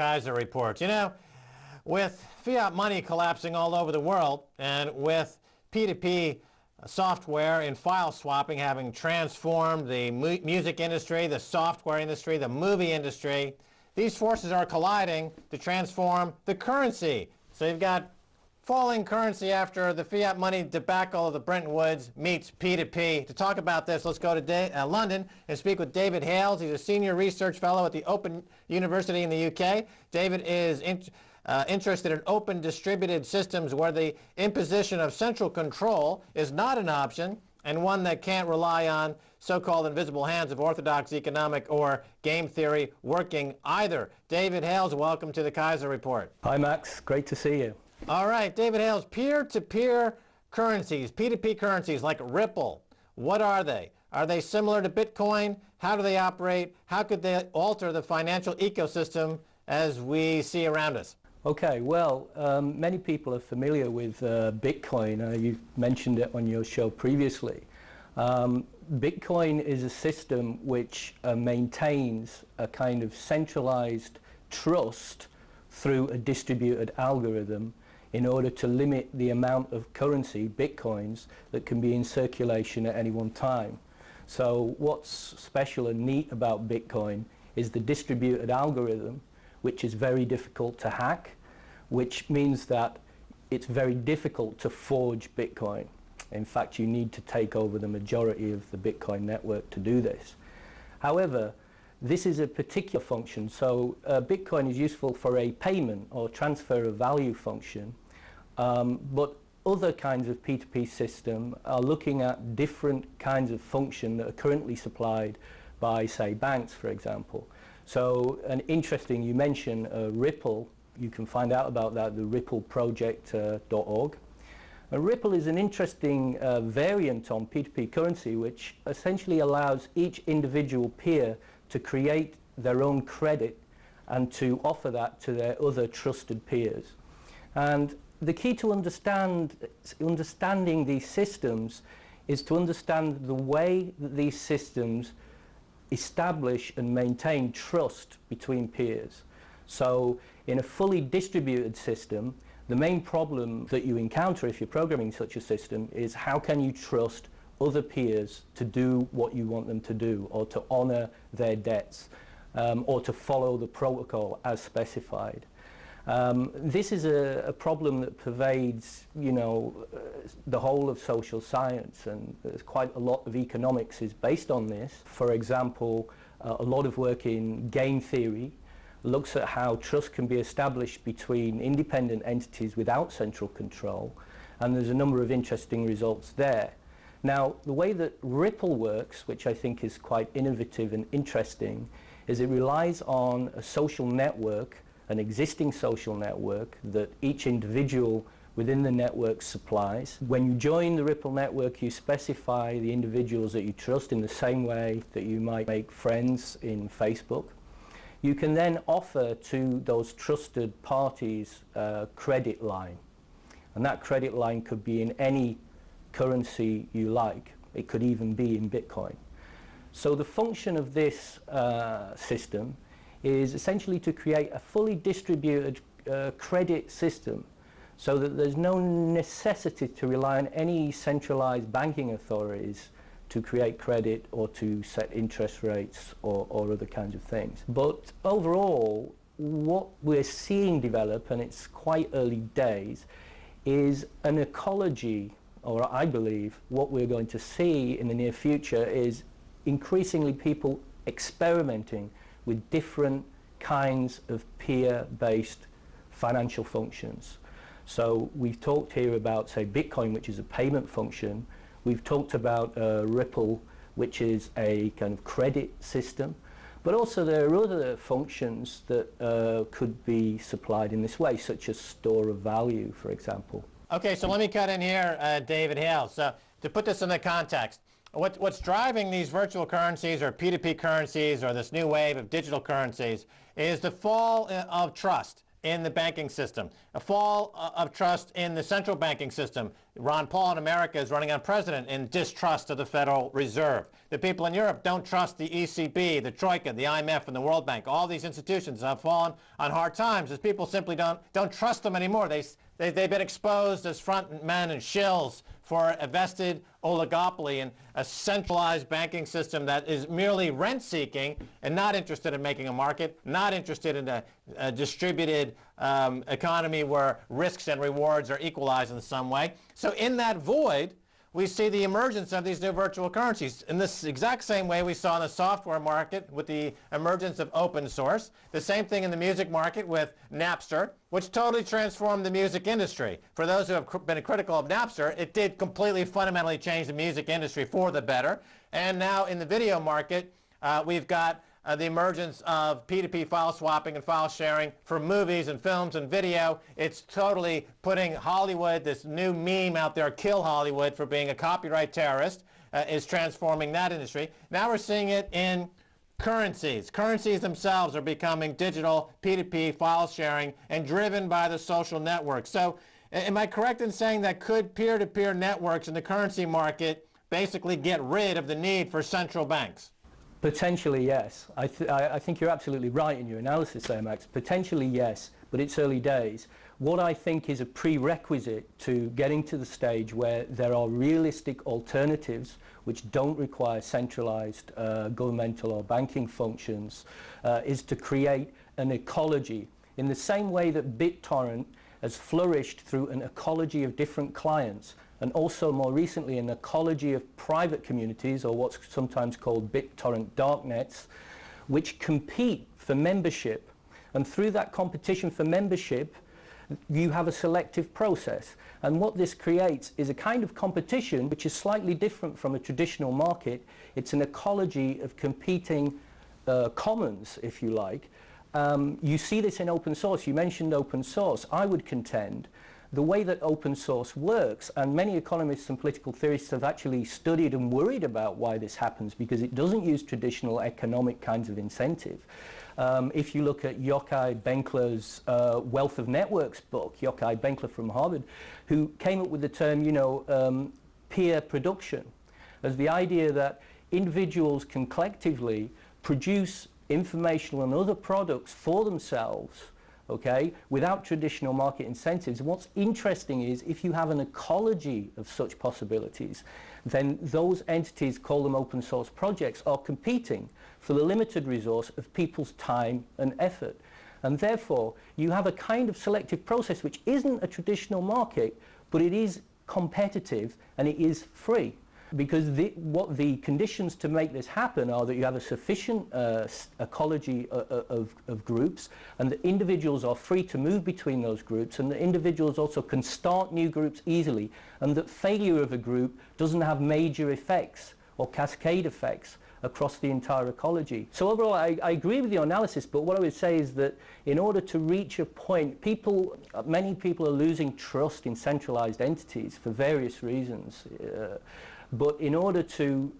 Keiser reports. You know, with fiat money collapsing all over the world and with P2P software and file swapping having transformed the music industry, the software industry, the movie industry, these forces are colliding to transform the currency. So you've got falling currency after the fiat money debacle of the Bretton Woods meets P2P. To talk about this, let's go to London and speak with David Hales. He's a senior research fellow at the Open University in the UK. David is interested in open distributed systems where the imposition of central control is not an option and one that can't rely on so-called invisible hands of orthodox economic or game theory working either. David Hales, welcome to the Keiser Report. Hi Max, great to see you. All right, David Hales, peer-to-peer currencies, P2P currencies like Ripple, what are they? Are they similar to Bitcoin? How do they operate? How could they alter the financial ecosystem as we see around us? Okay, well, many people are familiar with Bitcoin. You mentioned it on your show previously. Bitcoin is a system which maintains a kind of centralized trust through a distributed algorithm in order to limit the amount of currency, Bitcoins, that can be in circulation at any one time. So what's special and neat about Bitcoin is the distributed algorithm, which is very difficult to hack, which means that it's very difficult to forge Bitcoin. In fact, you need to take over the majority of the Bitcoin network to do this. However, this is a particular function, so Bitcoin is useful for a payment or transfer of value function, but other kinds of P2P system are looking at different kinds of function that are currently supplied by, say, banks, for example. So, and interesting, you mentioned Ripple. You can find out about that at the rippleproject.org. Ripple is an interesting variant on P2P currency, which essentially allows each individual peer to create their own credit and to offer that to their other trusted peers. And the key to understanding these systems is to understand the way that these systems establish and maintain trust between peers. So in a fully distributed system, the main problem that you encounter if you're programming such a system is how can you trust other peers to do what you want them to do, or to honor their debts, or to follow the protocol as specified. This is a problem that pervades, you know, the whole of social science, and there's quite a lot of economics is based on this. For example, a lot of work in game theory looks at how trust can be established between independent entities without central control, and there's a number of interesting results there. Now, the way that Ripple works, which I think is quite innovative and interesting, is it relies on a social network, an existing social network that each individual within the network supplies. When you join the Ripple network, you specify the individuals that you trust in the same way that you might make friends in Facebook. You can then offer to those trusted parties a credit line, and that credit line could be in any currency you like. It could even be in Bitcoin. So the function of this system is essentially to create a fully distributed credit system so that there's no necessity to rely on any centralized banking authorities to create credit or to set interest rates or other kinds of things. But overall, what we're seeing develop, and it's quite early days, is an ecology, or I believe what we're going to see in the near future is increasingly people experimenting with different kinds of peer-based financial functions. So we've talked here about, say, Bitcoin, which is a payment function. We've talked about Ripple, which is a kind of credit system. But also there are other functions that could be supplied in this way, such as store of value, for example. Okay, so let me cut in here, David Hales. To put this in the context, what's driving these virtual currencies or P2P currencies or this new wave of digital currencies is the fall of trust. in the banking system, a fall of trust in the central banking system. Ron Paul in America is running on president in distrust of the Federal Reserve. The people in Europe don't trust the ECB, the Troika, the IMF, and the World Bank. All these institutions have fallen on hard times as people simply don't trust them anymore. They've been exposed as front men and shills for a vested oligopoly and a centralized banking system that is merely rent-seeking and not interested in making a market, not interested in a distributed economy where risks and rewards are equalized in some way. So in that void, we see the emergence of these new virtual currencies in this exact same way we saw in the software market with the emergence of open source. The same thing in the music market with Napster, which totally transformed the music industry. For those who have been critical of Napster, it did completely fundamentally change the music industry for the better. And now in the video market, we've got the emergence of P2P file swapping and file sharing for movies and films and video. It's totally putting Hollywood, this new meme out there, kill Hollywood for being a copyright terrorist, is transforming that industry. Now we're seeing it in currencies. Currencies themselves are becoming digital, P2P, file sharing, and driven by the social networks. So am I correct in saying that could peer-to-peer networks in the currency market basically get rid of the need for central banks? Potentially, yes. I think you're absolutely right in your analysis there, Max. Potentially, yes, but it's early days. What I think is a prerequisite to getting to the stage where there are realistic alternatives which don't require centralized governmental or banking functions is to create an ecology. In the same way that BitTorrent has flourished through an ecology of different clients, and also more recently an ecology of private communities, or what's sometimes called BitTorrent darknets, which compete for membership. And through that competition for membership, you have a selective process. And what this creates is a kind of competition which is slightly different from a traditional market. It's an ecology of competing commons, if you like. You see this in open source. You mentioned open source. I would contend the way that open source works, and many economists and political theorists have actually studied and worried about why this happens, because it doesn't use traditional economic kinds of incentive. If you look at Yochai Benkler's Wealth of Networks book, Yochai Benkler from Harvard, who came up with the term, peer production, as the idea that individuals can collectively produce informational and other products for themselves, okay, without traditional market incentives. And what's interesting is if you have an ecology of such possibilities, then those entities, call them open source projects, are competing for the limited resource of people's time and effort. And therefore, you have a kind of selective process which isn't a traditional market, but it is competitive and it is free. Because what the conditions to make this happen are that you have a sufficient ecology of groups, and the individuals are free to move between those groups, and the individuals also can start new groups easily, and that failure of a group doesn't have major effects or cascade effects across the entire ecology. So overall, I agree with your analysis, but what I would say is that in order to reach a point, many people are losing trust in centralized entities for various reasons. But in order to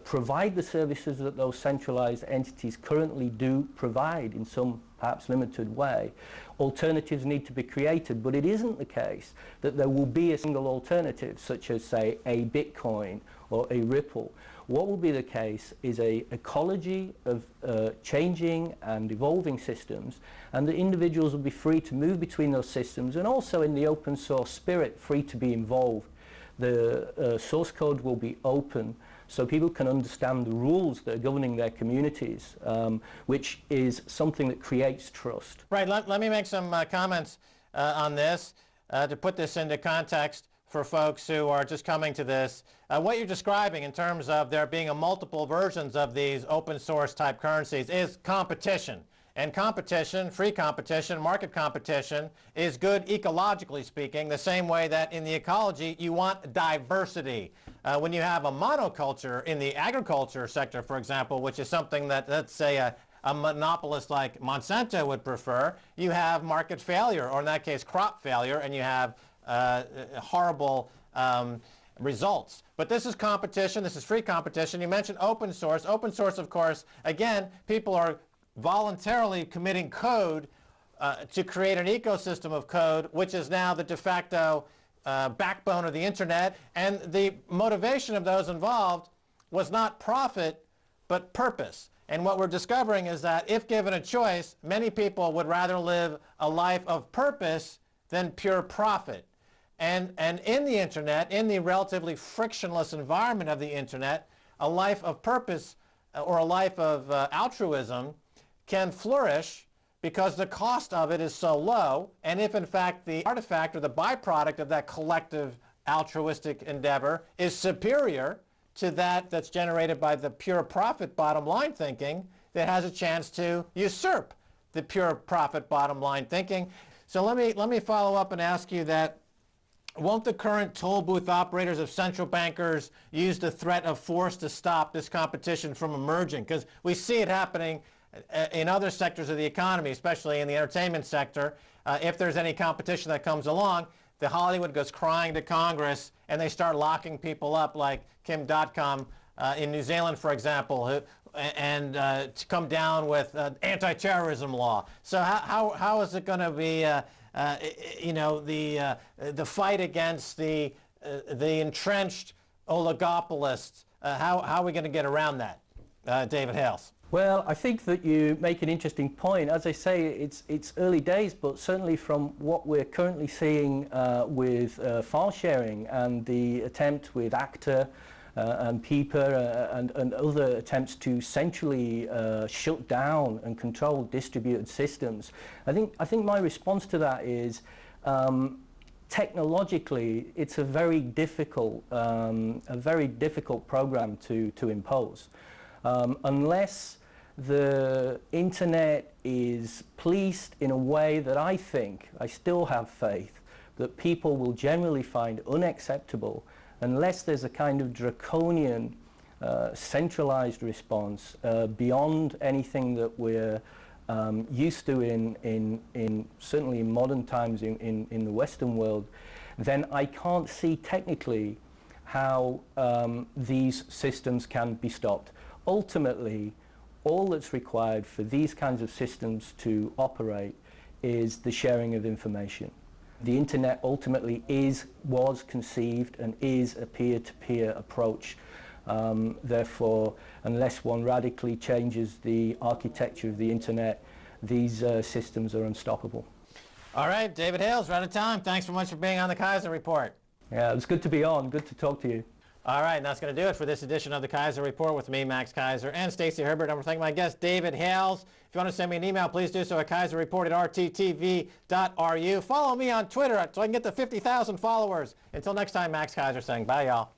provide the services that those centralized entities currently do provide in some perhaps limited way, alternatives need to be created. But it isn't the case that there will be a single alternative, such as, say, a Bitcoin or a Ripple. What will be the case is an ecology of changing and evolving systems, and the individuals will be free to move between those systems, and also in the open source spirit, free to be involved. The source code will be open, so people can understand the rules that are governing their communities, which is something that creates trust. Right, let me make some comments on this to put this into context for folks who are just coming to this. What you're describing in terms of there being multiple versions of these open source type currencies is competition. And competition, free competition, market competition, is good ecologically speaking, the same way that in the ecology you want diversity. When you have a monoculture in the agriculture sector, for example, which is something that, let's say, a monopolist like Monsanto would prefer, you have market failure, or in that case crop failure, and you have horrible results. But this is competition, this is free competition. You mentioned open source. Open source, of course, again, people are voluntarily committing code to create an ecosystem of code, which is now the de facto backbone of the internet. And the motivation of those involved was not profit, but purpose. And what we're discovering is that if given a choice, many people would rather live a life of purpose than pure profit. And in the internet, in the relatively frictionless environment of the internet, a life of purpose or a life of altruism can flourish because the cost of it is so low. And if in fact the artifact or the byproduct of that collective altruistic endeavor is superior to that that's generated by the pure profit bottom line thinking, that has a chance to usurp the pure profit bottom line thinking. So let me follow up and ask you that, won't the current toll booth operators of central bankers use the threat of force to stop this competition from emerging? Because we see it happening in other sectors of the economy, especially in the entertainment sector. If there's any competition that comes along, the Hollywood goes crying to Congress and they start locking people up like Kim.com in New Zealand, for example, and to come down with anti-terrorism law. So how is it going to be, the fight against the entrenched oligopolists? How are we going to get around that, David Hales? Well, I think that you make an interesting point. As I say, it's early days, but certainly from what we're currently seeing with file sharing and the attempt with ACTA and PIPA and other attempts to centrally shut down and control distributed systems, I think my response to that is technologically it's a very difficult program to impose unless the internet is policed in a way that I still have faith that people will generally find unacceptable, unless there's a kind of draconian centralized response beyond anything that we're used to in certainly in modern times in the Western world, then I can't see technically how these systems can be stopped. Ultimately, all that's required for these kinds of systems to operate is the sharing of information. The internet ultimately was conceived and is a peer-to-peer approach. Therefore, unless one radically changes the architecture of the internet, these systems are unstoppable. All right, David Hales, we're out of time. Thanks so much for being on the Keiser Report. Yeah, it was good to be on. Good to talk to you. All right, and that's going to do it for this edition of the Keiser Report with me, Max Keiser, and Stacey Herbert. I want to thank my guest, David Hales. If you want to send me an email, please do so at keiserreport@rttv.ru. Follow me on Twitter so I can get to 50,000 followers. Until next time, Max Keiser saying bye, y'all.